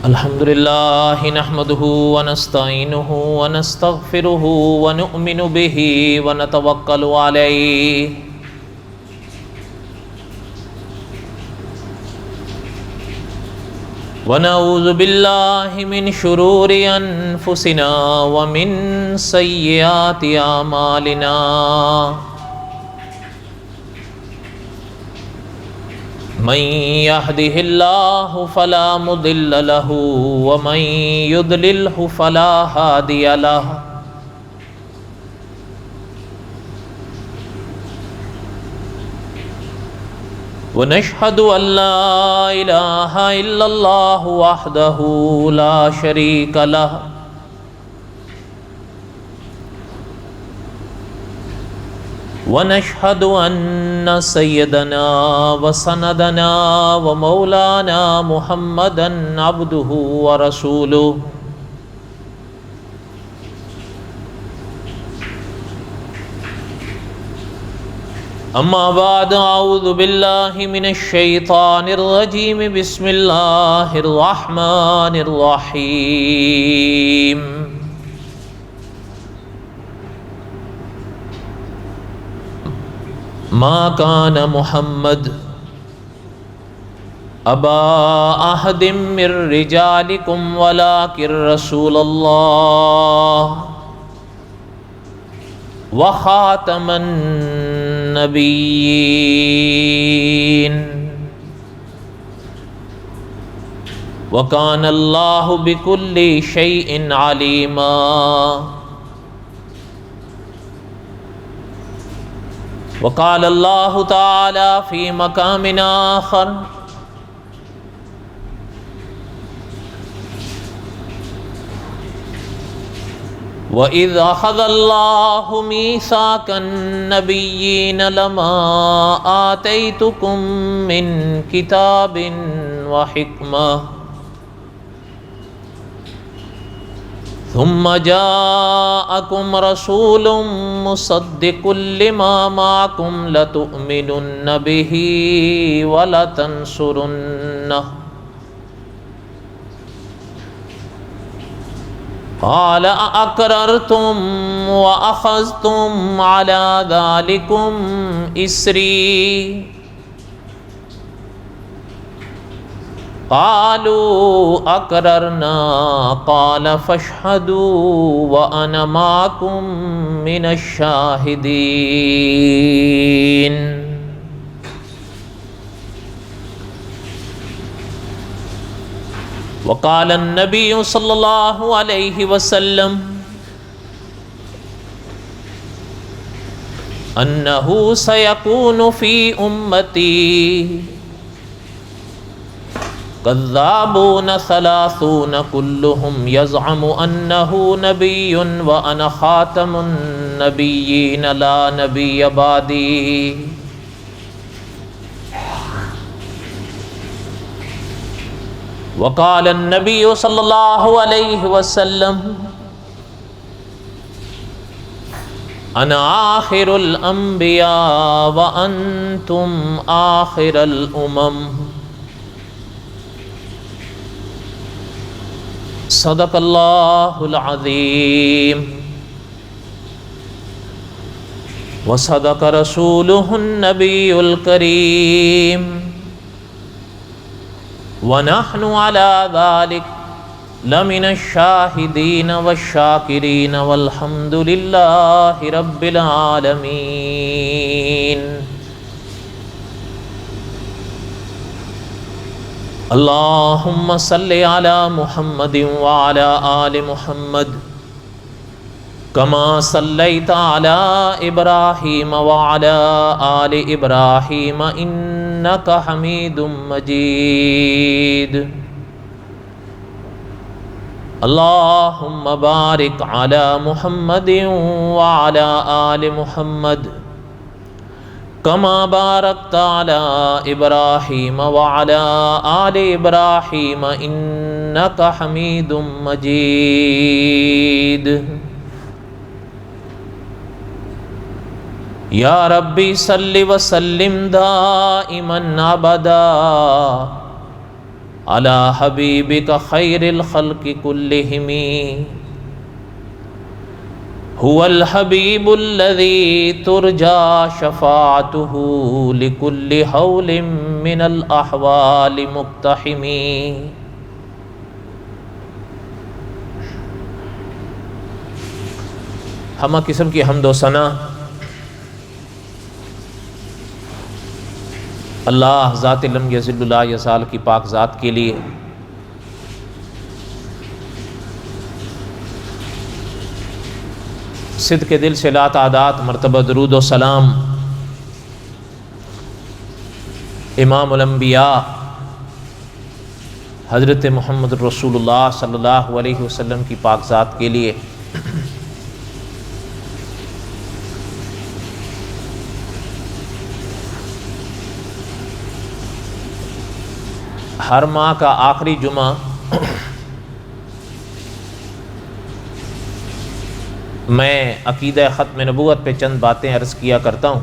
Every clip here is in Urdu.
الحمد لله نحمده ونستعينه ونستغفره ونؤمن به ونتوكل عليه ونعوذ بالله من شرور أنفسنا ومن سيئات أعمالنا من يهده الله فلا مضل له ومن يضلله فلا هادي له ونشهد أن لا إله إلا الله وحده لا شريك له ونشهد أن سيدنا وسندنا ومولانا محمدا عبده ورسوله أما بعد أعوذ بالله من الشيطان الرجيم بسم الله الرحمن الرحيم ما كان محمد أبا أحد من رجالكم ولكن رسول الله وخاتم النبيين وكان الله بكل شيء عليما وقال الله تعالى في مقام آخر وَإِذْ أَخَذَ اللَّهُ مِيثَاقَ النَّبِيِّينَ لَمَا آتَيْتُكُم مِّن كِتَابٍ وَحِكْمَةٍ ثُمَّ جَاءَكُمْ رَسُولٌ مُصَدِّقٌ لِّمَا مَعَكُمْ لَتُؤْمِنُنَّ بِهِ وَلَتَنصُرُنَّهُ قال أأقررتم وأخذتم على ذلكم إسري قالوا أقررنا قال فاشهدوا وأنا معكم من الشاهدين وقال النبي صلى الله عليه وسلم أنه سيكون في أمتي كذابون 30 كلهم يزعم أنه نبي وأنا خاتم النبيين لا نبي بعدي وقال النبي صلى الله عليه وسلم أنا آخر الأنبياء وأنتم آخر الأمم صدق الله العظيم وصدق رسوله النبي الكريم ونحن على ذلك لمن الشاهدين والشاكرين والحمد لله رب العالمين اللهم صل على محمد وعلى آل محمد كما صليت على إبراهيم وعلى آل إبراهيم إنك حميد مجيد اللهم بارك على محمد وعلى آل محمد كما باركت على إبراهيم وعلى آل إبراهيم إنك حميد مجيد یا ربی صلی وسلم دائما ابدا علی حبیبک خیر الخلق کلہم هو الحبیب الذی ترجا شفاعته لکل حول من الاحوال مقتحم۔ ہمہ قسم کی حمد و ثنا اللہ ذات لم یزل لا یزال کی پاک ذات کے لیے، صدق دل سے لا تعداد مرتبہ درود و سلام امام الانبیاء حضرت محمد رسول اللہ صلی اللہ علیہ وسلم کی پاک ذات کے لیے۔ ہر ماہ کا آخری جمعہ میں عقیدہ ختم نبوت پہ چند باتیں عرض کیا کرتا ہوں،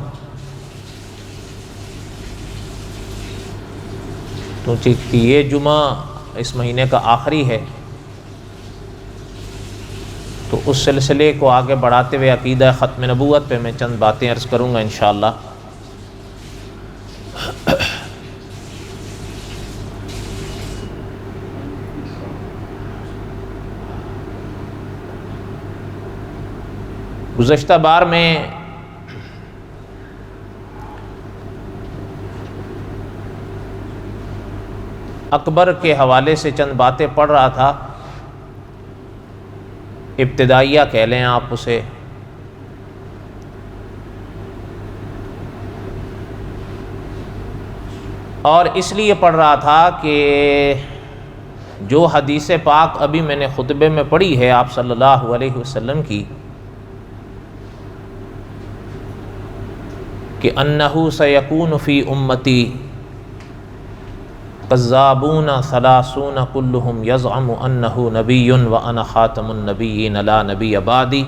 تو چونکہ یہ جمعہ اس مہینے کا آخری ہے تو اس سلسلے کو آگے بڑھاتے ہوئے عقیدہ ختم نبوت پہ میں چند باتیں عرض کروں گا انشاءاللہ۔ گزشتہ بار میں اکبر کے حوالے سے چند باتیں پڑھ رہا تھا، ابتدائیہ کہہ لیں آپ اسے، اور اس لیے پڑھ رہا تھا کہ جو حدیث پاک ابھی میں نے خطبے میں پڑھی ہے آپ صلی اللہ علیہ وسلم کی کہ انہ سیکون فی امتی کذابون ثلاثون کلہم یزعم انہ نبی وانا خاتم النبیین لا نبی بعدی،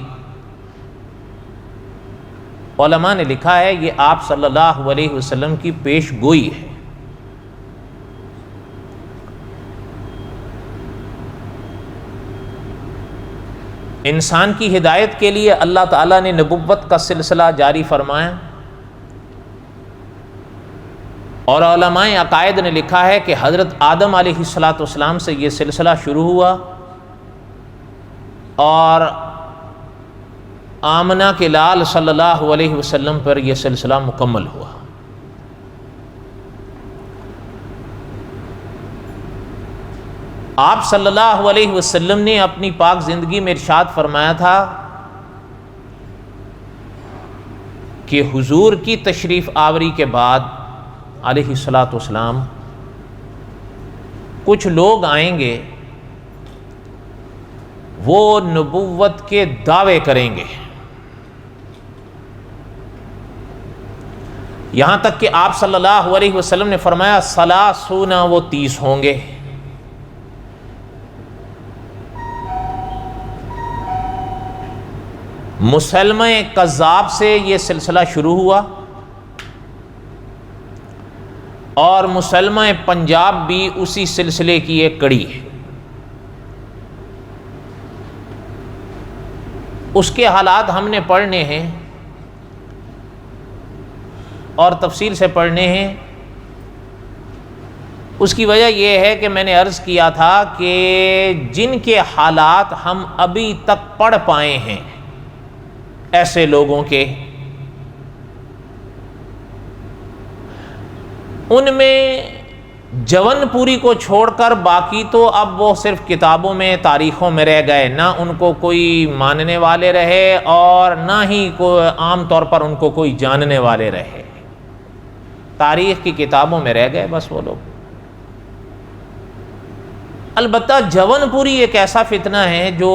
علماء نے لکھا ہے یہ آپ صلی اللہ علیہ وسلم کی پیش گوئی ہے۔ انسان کی ہدایت کے لیے اللہ تعالیٰ نے نبوت کا سلسلہ جاری فرمایا، اور علماء عقائد نے لکھا ہے کہ حضرت آدم علیہ السلام سے یہ سلسلہ شروع ہوا اور آمنہ کے لال صلی اللہ علیہ وسلم پر یہ سلسلہ مکمل ہوا۔ آپ صلی اللہ علیہ وسلم نے اپنی پاک زندگی میں ارشاد فرمایا تھا کہ حضور کی تشریف آوری کے بعد علیہ السلام کچھ لوگ آئیں گے، وہ نبوت کے دعوے کریں گے، یہاں تک کہ آپ صلی اللہ علیہ وسلم نے فرمایا ثلاثون، وہ 30 ہوں گے۔ مسلمہ کذاب سے یہ سلسلہ شروع ہوا، اور مسلمہ پنجاب بھی اسی سلسلے کی ایک کڑی ہے۔ اس کے حالات ہم نے پڑھنے ہیں اور تفصیل سے پڑھنے ہیں۔ اس کی وجہ یہ ہے کہ میں نے عرض کیا تھا کہ جن کے حالات ہم ابھی تک پڑھ پائے ہیں ایسے لوگوں کے، ان میں جون پوری کو چھوڑ کر باقی تو اب وہ صرف کتابوں میں تاریخوں میں رہ گئے، نہ ان کو کوئی ماننے والے رہے اور نہ ہی کوئی عام طور پر ان کو کوئی جاننے والے رہے، تاریخ کی کتابوں میں رہ گئے بس وہ لوگ۔ البتہ جون پوری ایک ایسا فتنہ ہے جو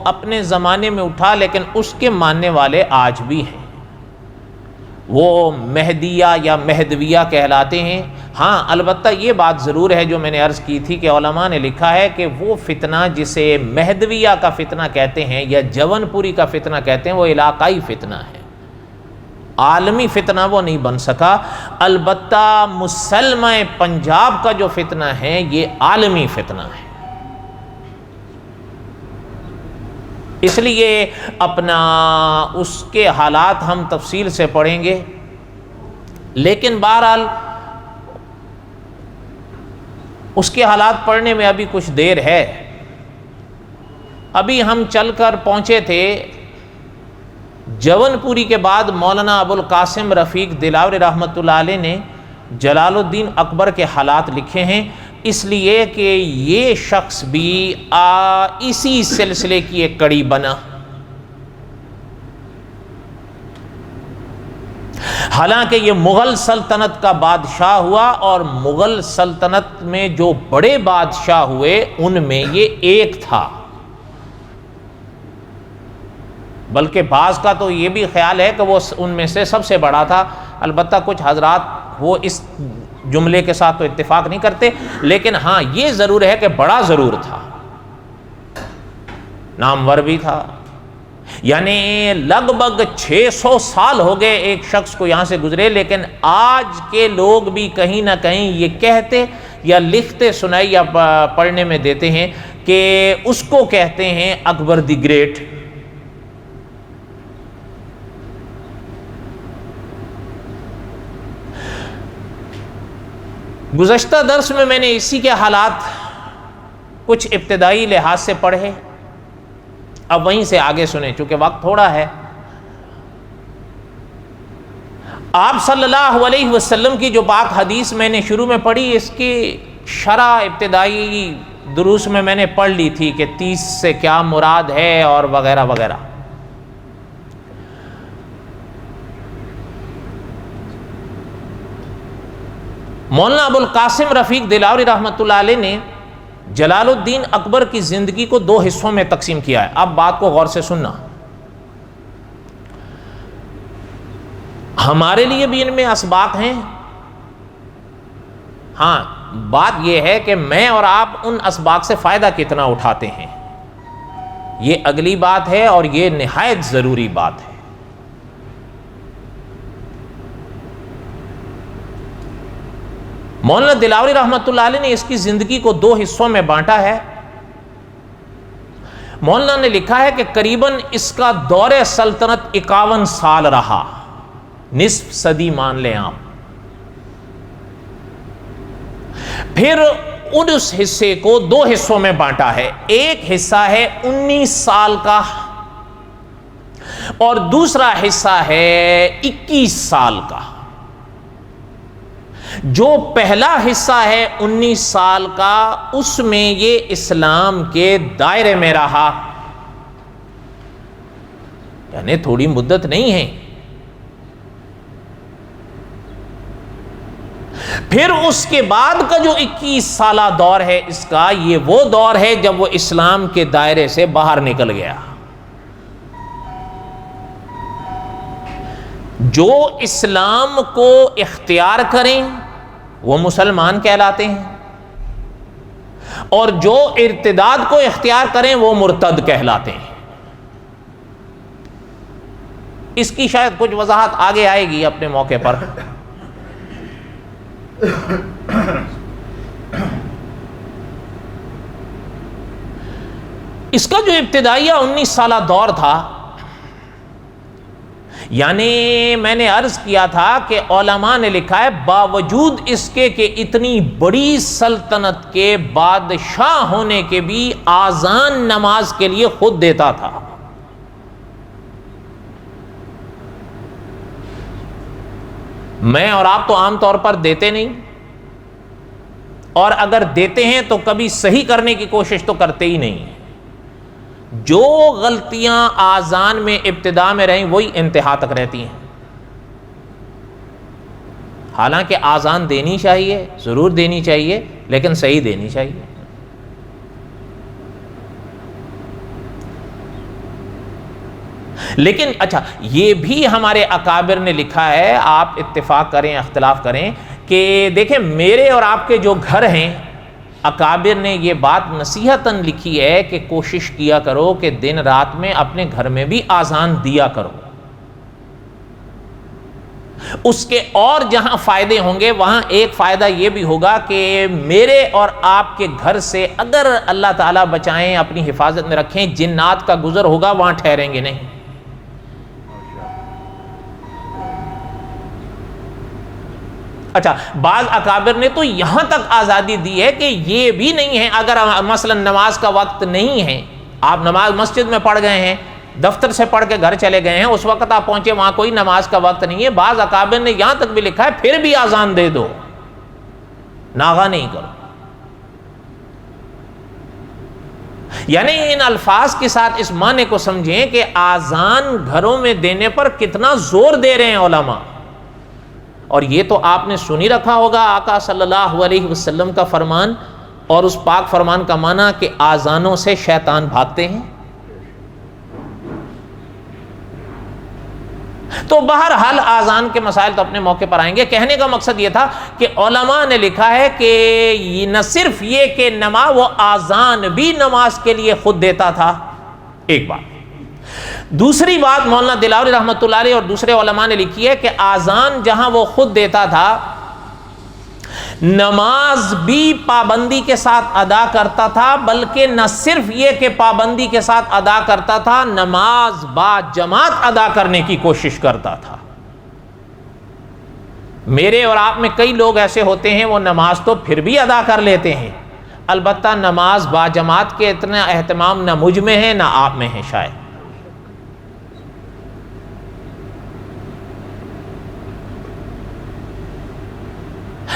اپنے زمانے میں اٹھا لیکن اس کے ماننے والے آج بھی ہیں، وہ مہدیہ یا مہدویہ کہلاتے ہیں۔ ہاں البتہ یہ بات ضرور ہے جو میں نے عرض کی تھی کہ علماء نے لکھا ہے کہ وہ فتنہ جسے مہدویہ کا فتنہ کہتے ہیں یا جون پوری کا فتنہ کہتے ہیں وہ علاقائی فتنہ ہے، عالمی فتنہ وہ نہیں بن سکا. البتہ مسلمہ پنجاب کا جو فتنہ ہے یہ عالمی فتنہ ہے. اس لیے اپنا اس کے حالات ہم تفصیل سے پڑھیں گے، لیکن بہرحال اس کے حالات پڑھنے میں ابھی کچھ دیر ہے. ابھی ہم چل کر پہنچے تھے جون پوری کے بعد مولانا ابو القاسم رفیق دلاوری رحمۃ اللہ علیہ نے جلال الدین اکبر کے حالات لکھے ہیں، اس لیے کہ یہ شخص بھی اسی سلسلے کی ایک کڑی بنا. حالانکہ یہ مغل سلطنت کا بادشاہ ہوا، اور مغل سلطنت میں جو بڑے بادشاہ ہوئے ان میں یہ ایک تھا. بلکہ بعض کا تو یہ بھی خیال ہے کہ وہ ان میں سے سب سے بڑا تھا. البتہ کچھ حضرات وہ اس جملے کے ساتھ تو اتفاق نہیں کرتے، لیکن ہاں یہ ضرور ہے کہ بڑا ضرور تھا، نامور بھی تھا. یعنی لگ بھگ 600 سال ہو گئے ایک شخص کو یہاں سے گزرے، لیکن آج کے لوگ بھی کہیں نہ کہیں یہ کہتے یا لکھتے سنائی یا پڑھنے میں دیتے ہیں کہ اس کو کہتے ہیں اکبر دی گریٹ. گزشتہ درس میں نے اسی کے حالات کچھ ابتدائی لحاظ سے پڑھے، اب وہیں سے آگے سنیں چونکہ وقت تھوڑا ہے. آپ صلی اللہ علیہ وسلم کی جو پاک حدیث میں نے شروع میں پڑھی، اس کی شرح ابتدائی دروس میں نے پڑھ لی تھی کہ 30 سے کیا مراد ہے اور وغیرہ وغیرہ. مولانا ابو القاسم رفیق دلاوری رحمۃ اللہ علیہ نے جلال الدین اکبر کی زندگی کو 2 حصوں میں تقسیم کیا ہے. اب بات کو غور سے سننا، ہمارے لیے بھی ان میں اسباق ہیں. ہاں بات یہ ہے کہ میں اور آپ ان اسباق سے فائدہ کتنا اٹھاتے ہیں، یہ اگلی بات ہے، اور یہ نہایت ضروری بات ہے. مولانا دلاوری رحمۃ اللہ علیہ نے اس کی زندگی کو 2 حصوں میں بانٹا ہے. مولانا نے لکھا ہے کہ قریباً اس کا دور سلطنت 51 سال رہا، نصف صدی مان لیں آپ. پھر اس حصے کو 2 حصوں میں بانٹا ہے. ایک حصہ ہے 19 سال کا، اور دوسرا حصہ ہے 21 سال کا. جو پہلا حصہ ہے 19 سال کا، اس میں یہ اسلام کے دائرے میں رہا، یعنی تھوڑی مدت نہیں ہے. پھر اس کے بعد کا جو 21 سالہ دور ہے اس کا، یہ وہ دور ہے جب وہ اسلام کے دائرے سے باہر نکل گیا. جو اسلام کو اختیار کریں وہ مسلمان کہلاتے ہیں، اور جو ارتداد کو اختیار کریں وہ مرتد کہلاتے ہیں. اس کی شاید کچھ وضاحت آگے آئے گی اپنے موقع پر. اس کا جو ابتدائیہ 19 سالہ دور تھا، یعنی میں نے عرض کیا تھا کہ علماء نے لکھا ہے باوجود اس کے کہ اتنی بڑی سلطنت کے بادشاہ ہونے کے بھی آذان نماز کے لیے خود دیتا تھا. میں اور آپ تو عام طور پر دیتے نہیں، اور اگر دیتے ہیں تو کبھی صحیح کرنے کی کوشش تو کرتے ہی نہیں. جو غلطیاں آذان میں ابتدا میں رہیں وہی انتہا تک رہتی ہیں. حالانکہ آذان دینی چاہیے، ضرور دینی چاہیے، لیکن صحیح دینی چاہیے. لیکن اچھا، یہ بھی ہمارے اکابر نے لکھا ہے، آپ اتفاق کریں اختلاف کریں، کہ دیکھیں میرے اور آپ کے جو گھر ہیں، اکابر نے یہ بات نصیحتاً لکھی ہے کہ کوشش کیا کرو کہ دن رات میں اپنے گھر میں بھی آذان دیا کرو. اس کے اور جہاں فائدے ہوں گے وہاں ایک فائدہ یہ بھی ہوگا کہ میرے اور آپ کے گھر سے اگر اللہ تعالیٰ بچائیں، اپنی حفاظت میں رکھیں، جنات کا گزر ہوگا وہاں ٹھہریں گے نہیں۔ اچھا، بعض اکابر نے تو یہاں تک آزادی دی ہے کہ یہ بھی نہیں ہے، اگر مثلا نماز کا وقت نہیں ہے، آپ نماز مسجد میں پڑھ گئے ہیں، دفتر سے پڑھ کے گھر چلے گئے ہیں، اس وقت آپ پہنچے وہاں کوئی نماز کا وقت نہیں ہے، بعض اکابر نے یہاں تک بھی لکھا ہے پھر بھی آزان دے دو، ناغہ نہیں کرو۔ یعنی ان الفاظ کے ساتھ اس معنی کو سمجھیں کہ آزان گھروں میں دینے پر کتنا زور دے رہے ہیں علماء۔ اور یہ تو آپ نے سنی رکھا ہوگا آقا صلی اللہ علیہ وسلم کا فرمان، اور اس پاک فرمان کا معنی کہ آزانوں سے شیطان بھاگتے ہیں۔ تو بہرحال آزان کے مسائل تو اپنے موقع پر آئیں گے۔ کہنے کا مقصد یہ تھا کہ علماء نے لکھا ہے کہ نہ صرف یہ کہ نماز، وہ آزان بھی نماز کے لیے خود دیتا تھا، ایک بات۔ دوسری بات مولانا دلاوری رحمۃ اللہ علیہ اور دوسرے علماء نے لکھی ہے کہ آزان جہاں وہ خود دیتا تھا، نماز بھی پابندی کے ساتھ ادا کرتا تھا، بلکہ نہ صرف یہ کہ پابندی کے ساتھ ادا کرتا تھا، نماز با جماعت ادا کرنے کی کوشش کرتا تھا۔ میرے اور آپ میں کئی لوگ ایسے ہوتے ہیں وہ نماز تو پھر بھی ادا کر لیتے ہیں، البتہ نماز با جماعت کے اتنا اہتمام نہ مجھ میں ہے نہ آپ میں ہے شاید۔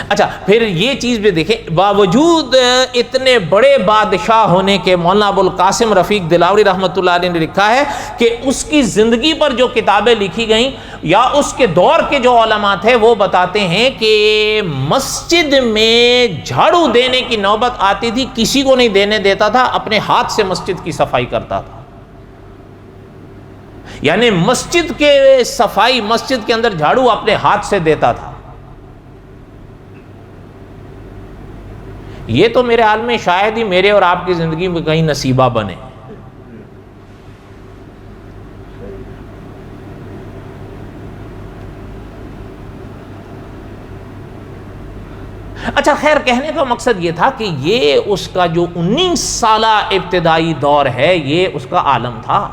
اچھا، پھر یہ چیز بھی دیکھیں، باوجود اتنے بڑے بادشاہ ہونے کے مولانا ابو القاسم رفیق دلاوری رحمۃ اللہ علیہ نے لکھا ہے کہ اس کی زندگی پر جو کتابیں لکھی گئیں یا اس کے دور کے جو علماء تھے وہ بتاتے ہیں کہ مسجد میں جھاڑو دینے کی نوبت آتی تھی، کسی کو نہیں دینے دیتا تھا، اپنے ہاتھ سے مسجد کی صفائی کرتا تھا۔ یعنی مسجد کے صفائی، مسجد کے اندر جھاڑو اپنے ہاتھ سے دیتا تھا۔ یہ تو میرے حال میں شاید ہی میرے اور آپ کی زندگی میں کہیں نصیبہ بنے۔ اچھا خیر، کہنے کا مقصد یہ تھا کہ یہ اس کا جو 19 سالہ ابتدائی دور ہے یہ اس کا عالم تھا۔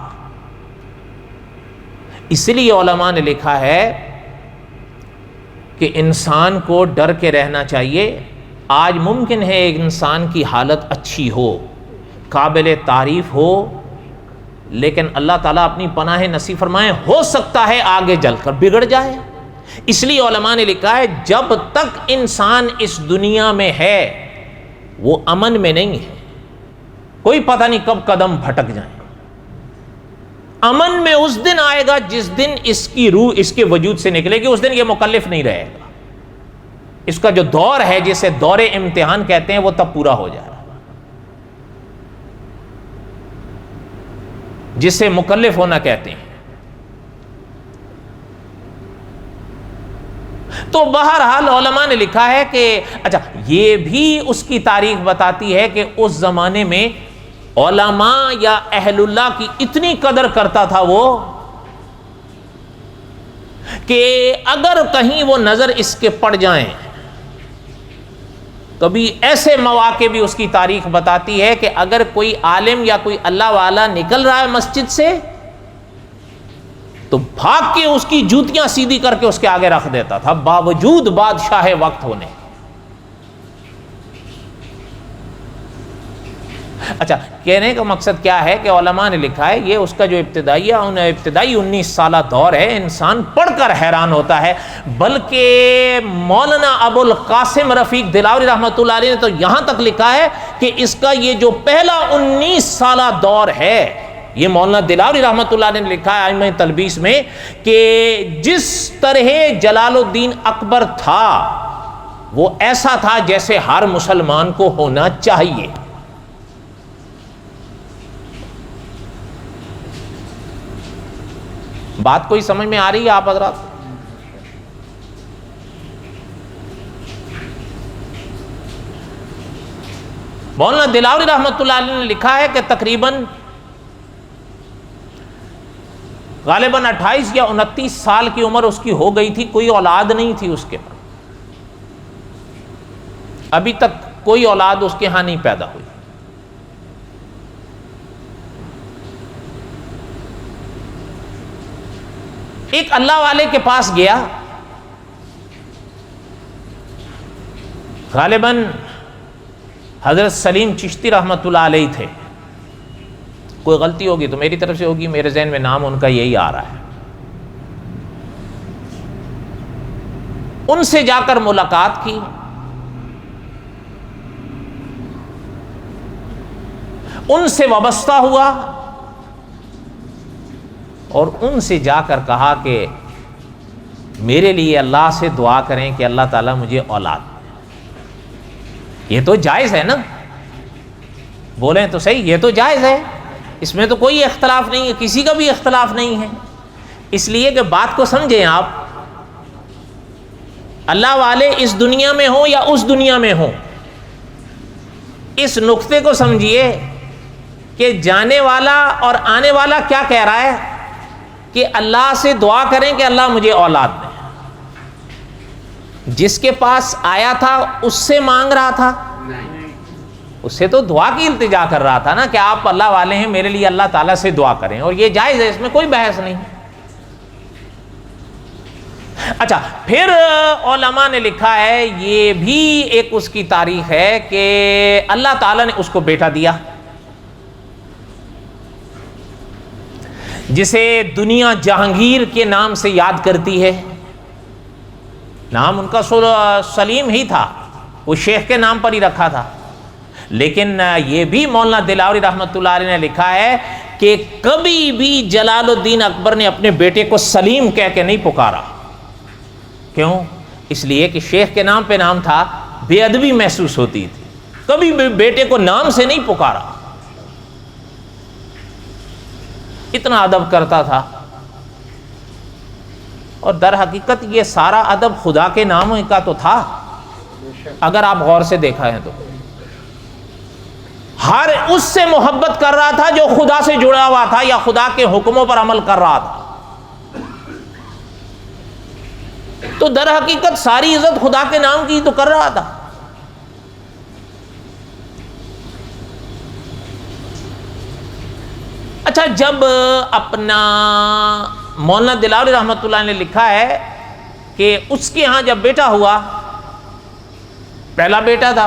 اس لیے علماء نے لکھا ہے کہ انسان کو ڈر کے رہنا چاہیے۔ آج ممکن ہے ایک انسان کی حالت اچھی ہو، قابل تعریف ہو، لیکن اللہ تعالیٰ اپنی پناہ نصیب فرمائے، ہو سکتا ہے آگے جل کر بگڑ جائے۔ اس لیے علماء نے لکھا ہے جب تک انسان اس دنیا میں ہے وہ امن میں نہیں ہے، کوئی پتہ نہیں کب قدم بھٹک جائیں۔ امن میں اس دن آئے گا جس دن اس کی روح اس کے وجود سے نکلے گی، اس دن یہ مکلف نہیں رہے گا۔ اس کا جو دور ہے جسے دور امتحان کہتے ہیں وہ تب پورا ہو جائے گا، جسے مکلف ہونا کہتے ہیں۔ تو بہرحال علماء نے لکھا ہے کہ اچھا، یہ بھی اس کی تاریخ بتاتی ہے کہ اس زمانے میں علماء یا اہل اللہ کی اتنی قدر کرتا تھا وہ کہ اگر کہیں وہ نظر اس کے پڑ جائیں، کبھی ایسے مواقع بھی اس کی تاریخ بتاتی ہے کہ اگر کوئی عالم یا کوئی اللہ والا نکل رہا ہے مسجد سے تو بھاگ کے اس کی جوتیاں سیدھی کر کے اس کے آگے رکھ دیتا تھا، باوجود بادشاہ وقت ہونے۔ اچھا، کہنے کا مقصد کیا ہے کہ علماء نے لکھا ہے یہ اس کا جو ابتدائی 19 سالہ دور ہے، انسان پڑھ کر حیران ہوتا ہے۔ بلکہ مولانا ابو القاسم رفیق دلاوری رحمۃ اللہ علیہ نے تو یہاں تک لکھا ہے کہ اس کا یہ جو پہلا 19 سالہ دور ہے، یہ مولانا دلاوری رحمۃ اللہ علیہ نے لکھا ہے ائمہ تلبیس میں کہ جس طرح جلال الدین اکبر تھا وہ ایسا تھا جیسے ہر مسلمان کو ہونا چاہیے۔ بات کوئی سمجھ میں آ رہی ہے آپ حضرات؟ مولانا دلاوری رحمۃ اللہ علیہ نے لکھا ہے کہ تقریباً غالباً 28 یا 29 سال کی عمر اس کی ہو گئی تھی، کوئی اولاد نہیں تھی اس کے پاس، ابھی تک کوئی اولاد اس کے ہاں نہیں پیدا ہوئی۔ ایک اللہ والے کے پاس گیا، غالباً حضرت سلیم چشتی رحمۃ اللہ علیہ تھے، کوئی غلطی ہوگی تو میری طرف سے ہوگی، میرے ذہن میں نام ان کا یہی آ رہا ہے۔ ان سے جا کر ملاقات کی، ان سے وابستہ ہوا اور ان سے جا کر کہا کہ میرے لیے اللہ سے دعا کریں کہ اللہ تعالیٰ مجھے اولاد دے۔ یہ تو جائز ہے نا، بولیں تو صحیح، یہ تو جائز ہے، اس میں تو کوئی اختلاف نہیں ہے، کسی کا بھی اختلاف نہیں ہے۔ اس لیے کہ بات کو سمجھیں آپ، اللہ والے اس دنیا میں ہوں یا اس دنیا میں ہوں، اس نقطے کو سمجھیے کہ جانے والا اور آنے والا کیا کہہ رہا ہے کہ اللہ سے دعا کریں کہ اللہ مجھے اولاد دے۔ جس کے پاس آیا تھا اس سے مانگ رہا تھا، اس سے تو دعا کی التجا کر رہا تھا نا کہ آپ اللہ والے ہیں، میرے لیے اللہ تعالیٰ سے دعا کریں، اور یہ جائز ہے، اس میں کوئی بحث نہیں۔ اچھا، پھر علماء نے لکھا ہے، یہ بھی ایک اس کی تاریخ ہے کہ اللہ تعالیٰ نے اس کو بیٹا دیا، جسے دنیا جہانگیر کے نام سے یاد کرتی ہے۔ نام ان کا سلیم ہی تھا، وہ شیخ کے نام پر ہی رکھا تھا، لیکن یہ بھی مولانا دلاوری رحمۃ اللہ علیہ نے لکھا ہے کہ کبھی بھی جلال الدین اکبر نے اپنے بیٹے کو سلیم کہہ کے نہیں پکارا۔ کیوں؟ اس لیے کہ شیخ کے نام پہ نام تھا، بے ادبی محسوس ہوتی تھی، کبھی بھی بیٹے کو نام سے نہیں پکارا، اتنا ادب کرتا تھا۔ اور در حقیقت یہ سارا ادب خدا کے نام کا تو تھا، اگر آپ غور سے دیکھا ہے تو ہر اس سے محبت کر رہا تھا جو خدا سے جڑا ہوا تھا یا خدا کے حکموں پر عمل کر رہا تھا، تو در حقیقت ساری عزت خدا کے نام کی تو کر رہا تھا۔ اچھا، جب اپنا مولانا دلاوری رحمۃ اللہ نے لکھا ہے کہ اس کے ہاں جب بیٹا ہوا، پہلا بیٹا تھا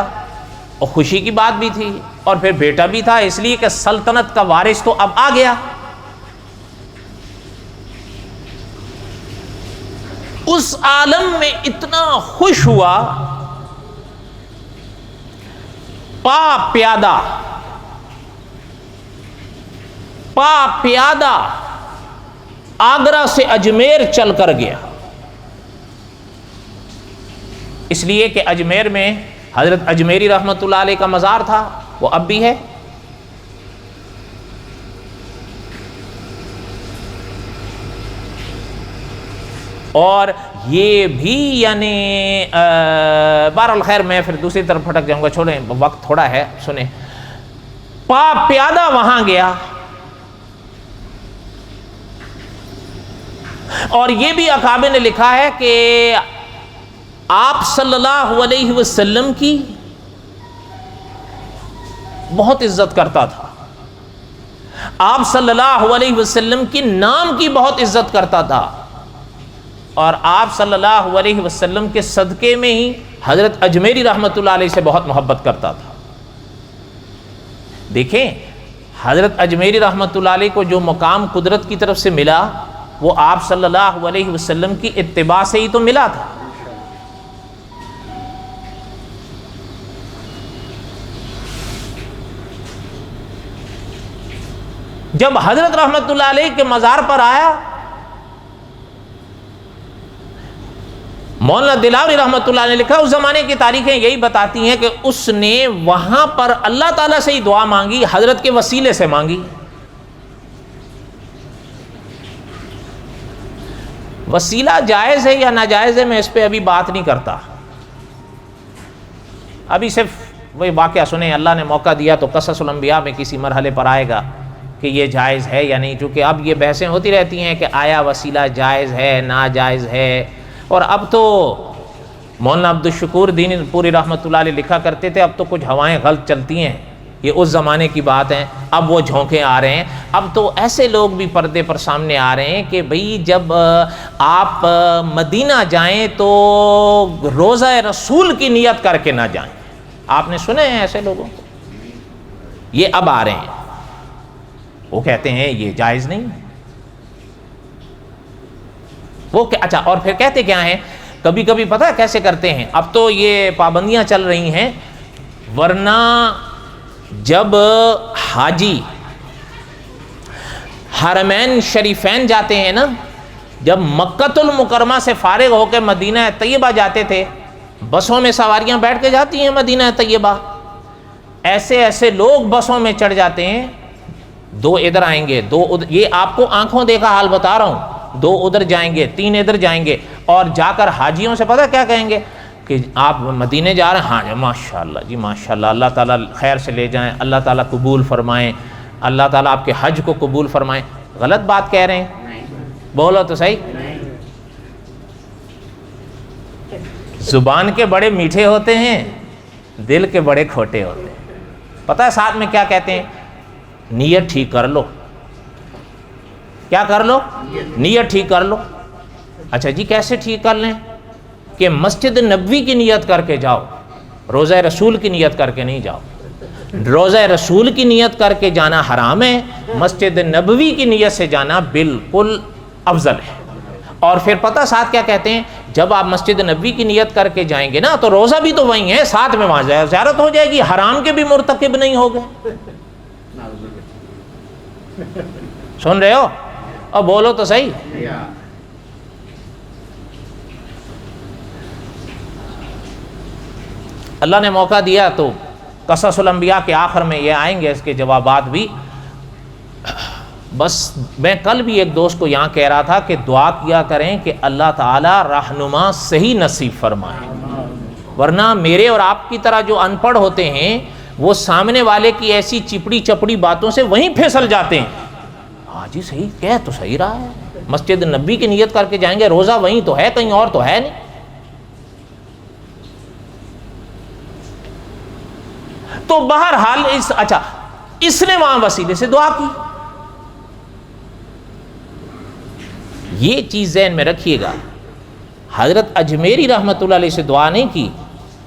اور خوشی کی بات بھی تھی، اور پھر بیٹا بھی تھا، اس لیے کہ سلطنت کا وارث تو اب آ گیا۔ اس عالم میں اتنا خوش ہوا، پا پیادہ آگرہ سے اجمیر چل کر گیا، اس لیے کہ اجمیر میں حضرت اجمیری رحمۃ اللہ علیہ کا مزار تھا، وہ اب بھی ہے۔ اور یہ بھی یعنی بہرحال خیر میں پھر دوسری طرف پھٹک جاؤں گا، چھوڑیں، وقت تھوڑا ہے، سنیں۔ پا پیادہ وہاں گیا، اور یہ بھی اکابر نے لکھا ہے کہ آپ صلی اللہ علیہ وسلم کی بہت عزت کرتا تھا، آپ صلی اللہ علیہ وسلم کی نام کی بہت عزت کرتا تھا، اور آپ صلی اللہ علیہ وسلم کے صدقے میں ہی حضرت اجمیری رحمۃ اللہ علیہ سے بہت محبت کرتا تھا۔ دیکھیں، حضرت اجمیری رحمۃ اللہ علیہ کو جو مقام قدرت کی طرف سے ملا، وہ آپ صلی اللہ علیہ وسلم کی اتباع سے ہی تو ملا تھا۔ جب حضرت رحمت اللہ علیہ کے مزار پر آیا، مولانا دلاوری رحمت اللہ نے لکھا، اس زمانے کی تاریخیں یہی بتاتی ہیں کہ اس نے وہاں پر اللہ تعالیٰ سے ہی دعا مانگی، حضرت کے وسیلے سے مانگی۔ وسیلہ جائز ہے یا ناجائز ہے، میں اس پہ ابھی بات نہیں کرتا، ابھی صرف وہی واقعہ سنیں، اللہ نے موقع دیا تو قصص الانبیاء میں کسی مرحلے پر آئے گا کہ یہ جائز ہے یا نہیں، چونکہ اب یہ بحثیں ہوتی رہتی ہیں کہ آیا وسیلہ جائز ہے ناجائز ہے، اور اب تو مولانا عبدالشکور دینی پوری رحمۃ اللہ علیہ لکھا کرتے تھے اب تو کچھ ہوائیں غلط چلتی ہیں، یہ اس زمانے کی بات ہے، اب وہ جھونکے آ رہے ہیں، اب تو ایسے لوگ بھی پردے پر سامنے آ رہے ہیں کہ بھئی جب آپ مدینہ جائیں تو روزہ رسول کی نیت کر کے نہ جائیں۔ آپ نے سنے ہیں ایسے لوگوں کو؟ یہ اب آ رہے ہیں، وہ کہتے ہیں یہ جائز نہیں، وہ اچھا، اور پھر کہتے کیا ہیں، کبھی کبھی پتہ ہے کیسے کرتے ہیں، اب تو یہ پابندیاں چل رہی ہیں، ورنہ جب حاجی حرمین شریفین جاتے ہیں نا، جب مکۃ المکرمہ سے فارغ ہو کے مدینہ طیبہ جاتے تھے، بسوں میں سواریاں بیٹھ کے جاتی ہیں مدینہ طیبہ، ایسے ایسے لوگ بسوں میں چڑھ جاتے ہیں، دو ادھر آئیں گے دو ادھر، یہ آپ کو آنکھوں دیکھا حال بتا رہا ہوں، دو ادھر جائیں گے تین ادھر جائیں گے، اور جا کر حاجیوں سے پتہ کیا کہیں گے کہ آپ مدینہ جا رہے ہیں، ہاں جی ماشاءاللہ جی ماشاءاللہ، اللہ تعالیٰ خیر سے لے جائیں، اللہ تعالیٰ قبول فرمائیں، اللہ تعالیٰ آپ کے حج کو قبول فرمائیں۔ غلط بات کہہ رہے ہیں؟ بولو تو صحیح۔ زبان کے بڑے میٹھے ہوتے ہیں، دل کے بڑے کھوٹے ہوتے ہیں۔ پتہ ہے ساتھ میں کیا کہتے ہیں؟ نیت ٹھیک کر لو۔ کیا کر لو؟ نیت ٹھیک کر لو۔ اچھا جی کیسے ٹھیک کر لیں؟ کہ مسجد نبوی کی نیت کر کے جاؤ، روزہ رسول کی نیت کر کے نہیں جاؤ۔ روزہ رسول کی نیت کر کے جانا حرام ہے، مسجد نبوی کی نیت سے جانا بالکل افضل ہے۔ اور پھر پتہ ساتھ کیا کہتے ہیں؟ جب آپ مسجد نبوی کی نیت کر کے جائیں گے نا تو روزہ بھی تو وہیں ہے، ساتھ میں وہاں زیارت ہو جائے گی، حرام کے بھی مرتکب نہیں ہوگے۔ سن رہے ہو؟ اور بولو تو صحیح۔ اللہ نے موقع دیا تو قصص الانبیاء کے آخر میں یہ آئیں گے، اس کے جوابات بھی۔ بس میں کل بھی ایک دوست کو یہاں کہہ رہا تھا کہ دعا کیا کریں کہ اللہ تعالیٰ رہنما صحیح نصیب فرمائے، ورنہ میرے اور آپ کی طرح جو ان پڑھ ہوتے ہیں وہ سامنے والے کی ایسی چپڑی چپڑی باتوں سے وہیں پھسل جاتے ہیں۔ ہاں جی صحیح کہہ تو صحیح رہا ہے، مسجد نبی کی نیت کر کے جائیں گے، روزہ وہیں تو ہے، کہیں اور تو ہے نہیں۔ تو بہرحال اچھا اس نے وہاں وسیلے سے دعا کی، یہ چیز ذہن میں رکھیے گا۔ حضرت اجمیری رحمۃ اللہ علیہ سے دعا نہیں کی،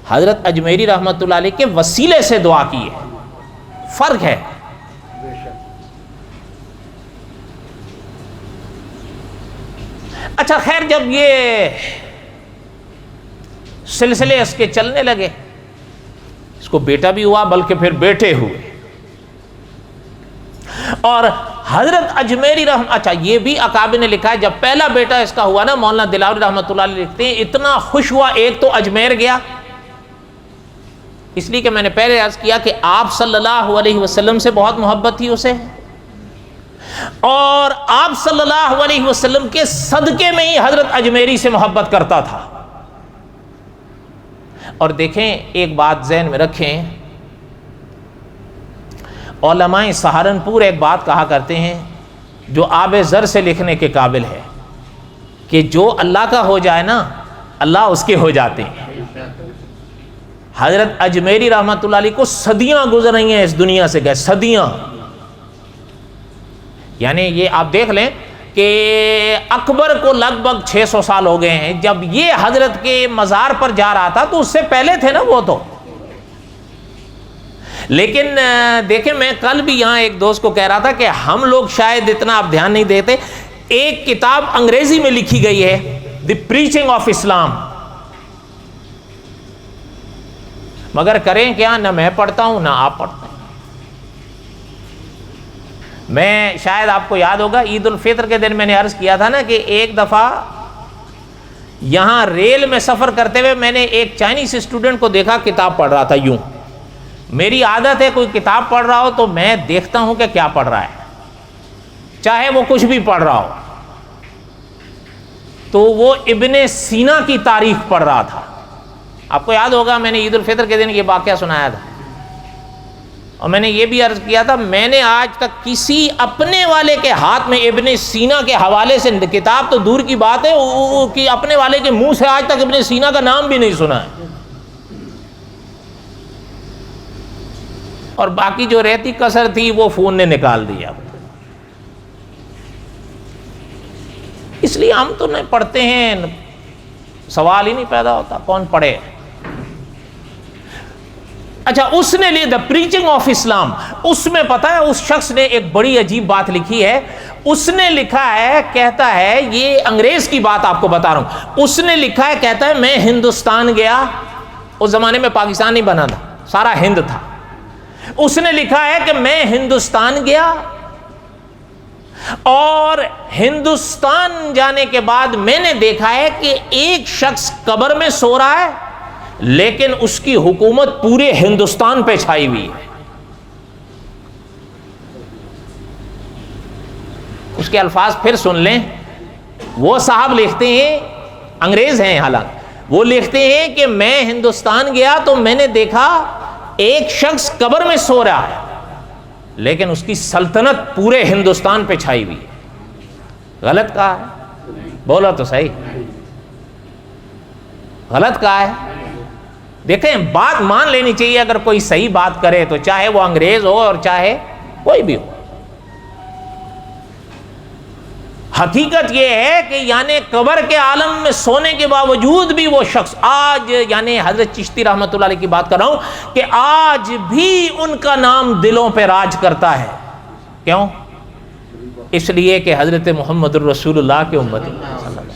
حضرت اجمیری رحمۃ اللہ علیہ کے وسیلے سے دعا کی ہے، فرق ہے۔ اچھا خیر، جب یہ سلسلے اس کے چلنے لگے، اس کو بیٹا بھی ہوا بلکہ پھر بیٹے ہوئے، اور حضرت اجمیری اچھا یہ بھی اکابر نے لکھا ہے، جب پہلا بیٹا اس کا ہوا نا، مولانا دلاوری رحمۃ اللہ علیہ لکھتے ہیں اتنا خوش ہوا، ایک تو اجمیر گیا، اس لیے کہ میں نے پہلے عرض کیا کہ آپ صلی اللہ علیہ وسلم سے بہت محبت تھی اسے، اور آپ صلی اللہ علیہ وسلم کے صدقے میں ہی حضرت اجمیری سے محبت کرتا تھا۔ اور دیکھیں ایک بات ذہن میں رکھیں، علماء سہارنپور ایک بات کہا کرتے ہیں جو آب زر سے لکھنے کے قابل ہے، کہ جو اللہ کا ہو جائے نا اللہ اس کے ہو جاتے ہیں۔ حضرت اجمیری رحمۃ اللہ علیہ کو صدیاں گزر رہی ہیں اس دنیا سے گئے، صدیاں، یعنی یہ آپ دیکھ لیں کہ اکبر کو لگ بھگ 600 سال ہو گئے ہیں، جب یہ حضرت کے مزار پر جا رہا تھا تو اس سے پہلے تھے نا وہ تو۔ لیکن دیکھیں میں کل بھی یہاں ایک دوست کو کہہ رہا تھا کہ ہم لوگ شاید اتنا اب دھیان نہیں دیتے، ایک کتاب انگریزی میں لکھی گئی ہے، دی پریچنگ آف اسلام، مگر کریں کیا، نہ میں پڑھتا ہوں نہ آپ پڑھتے ہیں۔ میں شاید آپ کو یاد ہوگا عید الفطر کے دن میں نے عرض کیا تھا نا کہ ایک دفعہ یہاں ریل میں سفر کرتے ہوئے میں نے ایک چائنیز اسٹوڈنٹ کو دیکھا کتاب پڑھ رہا تھا یوں۔ میری عادت ہے کوئی کتاب پڑھ رہا ہو تو میں دیکھتا ہوں کہ کیا پڑھ رہا ہے، چاہے وہ کچھ بھی پڑھ رہا ہو۔ تو وہ ابن سینا کی تاریخ پڑھ رہا تھا، آپ کو یاد ہوگا میں نے عید الفطر کے دن یہ واقعہ سنایا تھا۔ اور میں نے یہ بھی عرض کیا تھا، میں نے آج تک کسی اپنے والے کے ہاتھ میں ابن سینا کے حوالے سے کتاب تو دور کی بات ہے کہ اپنے والے کے منہ سے آج تک ابن سینا کا نام بھی نہیں سنا ہے. اور باقی جو رہتی کسر تھی وہ فون نے نکال دیا. اس لیے ہم تو نہیں پڑھتے ہیں، سوال ہی نہیں پیدا ہوتا کون پڑھے. اچھا، اس نے لی دا پریچنگ آف اسلام، اس میں پتہ ہے اس شخص نے ایک بڑی عجیب بات لکھی ہے. اس نے لکھا ہے، کہتا ہے، یہ انگریز کی بات آپ کو بتا رہا ہوں، اس نے لکھا ہے، کہتا ہے میں ہندوستان گیا، اس زمانے میں پاکستان نہیں بنا تھا، سارا ہند تھا. اس نے لکھا ہے کہ میں ہندوستان گیا اور ہندوستان جانے کے بعد میں نے دیکھا ہے کہ ایک شخص قبر میں سو رہا ہے لیکن اس کی حکومت پورے ہندوستان پہ چھائی ہوئی ہے. اس کے الفاظ پھر سن لیں. وہ صاحب لکھتے ہیں، انگریز ہیں حالانکہ، وہ لکھتے ہیں کہ میں ہندوستان گیا تو میں نے دیکھا ایک شخص قبر میں سو رہا ہے لیکن اس کی سلطنت پورے ہندوستان پہ چھائی ہوئی ہے. غلط کہا ہے؟ بولا تو صحیح. غلط کہا ہے؟ دیکھیں، بات مان لینی چاہیے. اگر کوئی صحیح بات کرے تو چاہے وہ انگریز ہو اور چاہے کوئی بھی ہو. حقیقت یہ ہے کہ یعنی قبر کے عالم میں سونے کے باوجود بھی وہ شخص آج، یعنی حضرت چشتی رحمۃ اللہ علیہ کی بات کر رہا ہوں، کہ آج بھی ان کا نام دلوں پہ راج کرتا ہے. کیوں؟ اس لیے کہ حضرت محمد الرسول اللہ کے امتی صلی اللہ علیہ وسلم.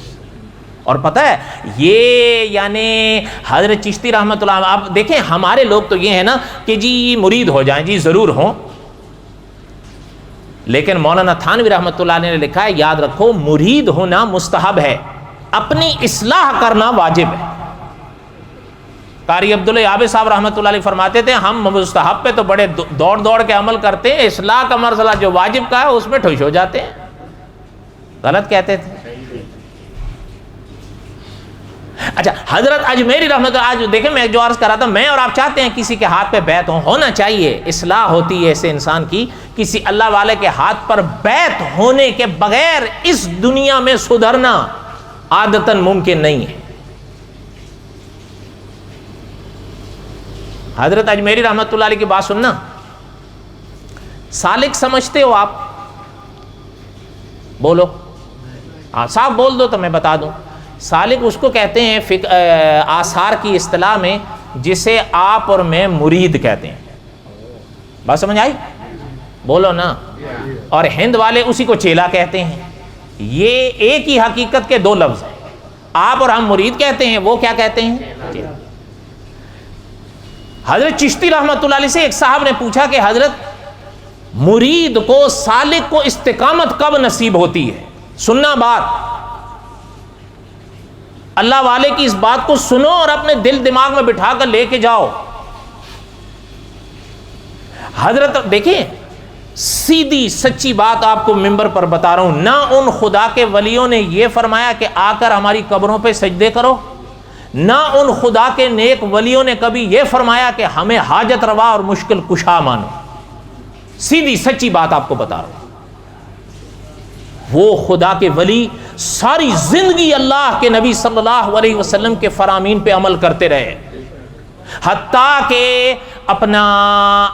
اور پتہ ہے یہ یعنی حضرت چشتی رحمۃ اللہ، آپ دیکھیں ہمارے لوگ تو یہ ہے نا کہ جی مرید ہو جائیں، جی ضرور ہوں، لیکن مولانا تھانوی رحمۃ اللہ علیہ نے لکھا ہے، یاد رکھو مرید ہونا مستحب ہے، اپنی اصلاح کرنا واجب ہے. قاری عبداللہ یابی صاحب رحمۃ اللہ علیہ فرماتے تھے ہم مستحب پہ تو بڑے دوڑ کے عمل کرتے ہیں، اصلاح کا مرحلہ جو واجب کا ہے اس میں ٹھوش ہو جاتے ہیں. غلط کہتے تھے. اچھا، حضرت اجمیری رحمۃ اللہ، آج دیکھیں میں جو عرض کر رہا تھا، میں اور آپ چاہتے ہیں کسی کے ہاتھ پہ بیعت ہونا چاہیے، اصلاح ہوتی ہے ایسے انسان کی. کسی اللہ والے کے ہاتھ پر بیعت ہونے کے بغیر اس دنیا میں سدھرنا عادتاً ممکن نہیں ہے. حضرت اجمیری رحمۃ اللہ علیہ کی بات سننا. سالک سمجھتے ہو آپ؟ بولو، صاحب بول دو تو میں بتا دوں. سالک اس کو کہتے ہیں آثار کی اصطلاح میں جسے آپ اور میں مرید کہتے ہیں. بات سمجھ آئی؟ بولو نا. اور ہند والے اسی کو چیلا کہتے ہیں. یہ ایک ہی حقیقت کے دو لفظ ہیں. آپ اور ہم مرید کہتے ہیں، وہ کیا کہتے ہیں؟ چیلا. حضرت چشتی رحمۃ اللہ علیہ سے ایک صاحب نے پوچھا کہ حضرت مرید کو، سالک کو استقامت کب نصیب ہوتی ہے؟ سننا بات، اللہ والے کی اس بات کو سنو اور اپنے دل دماغ میں بٹھا کر لے کے جاؤ. حضرت دیکھیں، سیدھی سچی بات آپ کو ممبر پر بتا رہا ہوں، نہ ان خدا کے ولیوں نے یہ فرمایا کہ آ کر ہماری قبروں پہ سجدے کرو، نہ ان خدا کے نیک ولیوں نے کبھی یہ فرمایا کہ ہمیں حاجت روا اور مشکل کشا مانو. سیدھی سچی بات آپ کو بتا رہا ہوں. وہ خدا کے ولی ساری زندگی اللہ کے نبی صلی اللہ علیہ وسلم کے فرامین پہ عمل کرتے رہے، حتیٰ کہ اپنا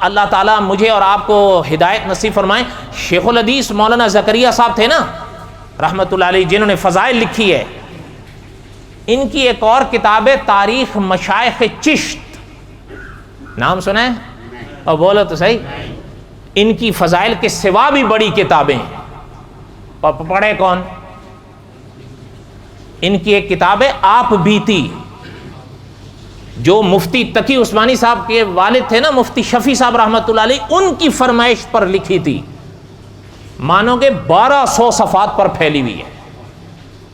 اللہ تعالیٰ مجھے اور آپ کو ہدایت نصیب فرمائیں. شیخ الحدیث مولانا زکریا صاحب تھے نا رحمۃ اللہ علیہ، جنہوں نے فضائل لکھی ہے. ان کی ایک اور کتاب ہے تاریخ مشائخ چشت، نام سنا ہے؟ اور بولو تو صحیح. ان کی فضائل کے سوا بھی بڑی کتابیں ہیں، پڑھے کون؟ ان کی ایک کتاب ہے آپ بیتی، جو مفتی تقی عثمانی صاحب کے والد تھے نا، مفتی شفیع صاحب رحمۃ اللہ علیہ، ان کی فرمائش پر لکھی تھی. مانو کہ 1200 صفحات پر پھیلی ہوئی ہے.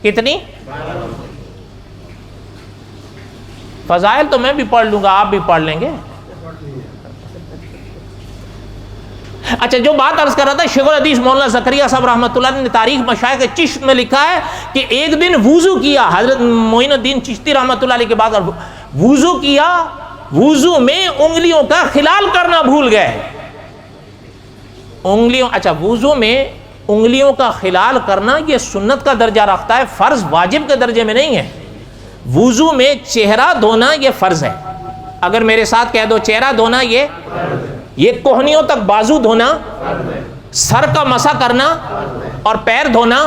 کتنی؟ فضائل تو میں بھی پڑھ لوں گا، آپ بھی پڑھ لیں گے. اچھا، جو بات عرض کر رہا تھا، شیخ الحدیث مولانا زکریا صاحب رحمۃ اللہ نے تاریخ مشائخ چشت میں لکھا ہے کہ ایک دن وضو کیا، حضرت معین الدین چشتی رحمۃ اللہ علیہ کے بعد وضو کیا، وضو میں انگلیوں کا خلال کرنا بھول گئے. انگلیوں، اچھا وضو میں انگلیوں کا خلال کرنا یہ سنت کا درجہ رکھتا ہے، فرض واجب کے درجے میں نہیں ہے۔ وضو میں چہرہ دھونا یہ فرض ہے، اگر میرے ساتھ کہہ دو چہرہ دھونا یہ کوہنیوں تک بازو دھونا، سر کا مسح کرنا اور پیر دھونا،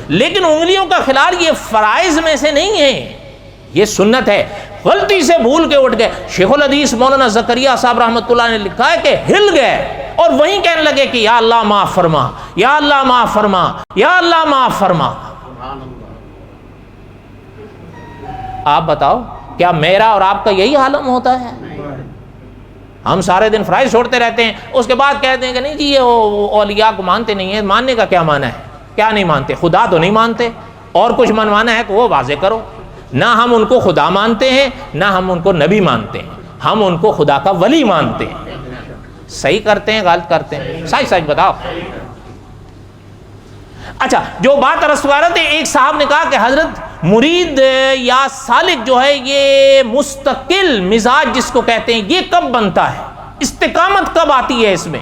لیکن انگلیوں کا خلال یہ فرائض میں سے نہیں ہے، یہ سنت ہے۔ غلطی سے بھول کے اٹھ گئے، شیخ الحدیث مولانا زکریا صاحب رحمۃ اللہ نے لکھا ہے کہ ہل گئے اور وہیں کہنے لگے کہ یا اللہ معاف فرما، یا اللہ معاف فرما، یا اللہ معاف فرما۔ آپ بتاؤ کیا میرا اور آپ کا یہی عالم ہوتا ہے؟ ہم سارے دن فرائض چھوڑتے رہتے ہیں، اس کے بعد کہتے ہیں کہ نہیں جی یہ اولیاء کو مانتے نہیں ہیں۔ ماننے کا کیا معنی ہے؟ کیا نہیں مانتے؟ خدا تو نہیں مانتے، اور کچھ منوانا ہے تو وہ واضح کرو۔ نہ ہم ان کو خدا مانتے ہیں، نہ ہم ان کو نبی مانتے ہیں، ہم ان کو خدا کا ولی مانتے ہیں۔ صحیح کرتے ہیں غلط کرتے ہیں؟ سچ سچ بتاؤ۔ اچھا جو بات رسوارت ہے، ایک صاحب نے کہا کہ حضرت مرید یا سالک جو ہے یہ مستقل مزاج جس کو کہتے ہیں یہ کب بنتا ہے؟ استقامت کب آتی ہے اس میں؟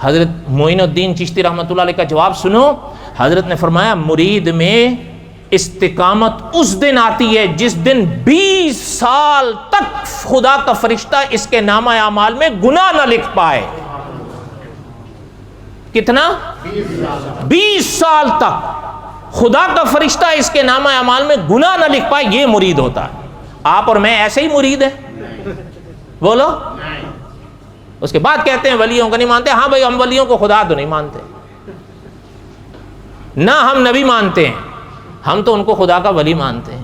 حضرت معین الدین چشتی رحمۃ اللہ علیہ کا جواب سنو۔ حضرت نے فرمایا مرید میں استقامت اس دن آتی ہے جس دن 20 سال تک خدا کا فرشتہ اس کے نامہ اعمال میں گناہ نہ لکھ پائے۔ کتنا؟ 20 سال تک خدا کا فرشتہ اس کے نامہ اعمال میں گناہ نہ لکھ پائے، یہ مرید ہوتا ہے۔ آپ اور میں ایسے ہی مرید ہیں؟ بولو۔ اس کے بعد کہتے ہیں ولیوں کو نہیں مانتے۔ ہاں بھائی ہم ولیوں کو خدا تو نہیں مانتے، نہ ہم نبی مانتے ہیں، ہم تو ان کو خدا کا ولی مانتے ہیں۔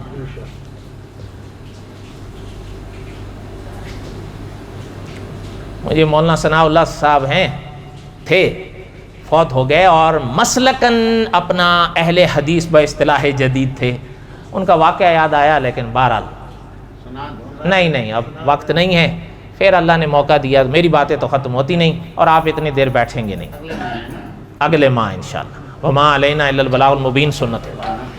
مجھے مولانا ثناء اللہ صاحب تھے، فوت ہو گئے، اور مسلکن اپنا اہل حدیث با اصطلاح جدید تھے۔ ان کا واقعہ یاد آیا، لیکن بہرحال نہیں اب وقت نہیں ہے، پھر اللہ نے موقع دیا، میری باتیں تو ختم ہوتی نہیں اور آپ اتنی دیر بیٹھیں گے نہیں، اگلے ماہ انشاءاللہ۔ وما علینا الا البلاغ المبین، سنت اللہ۔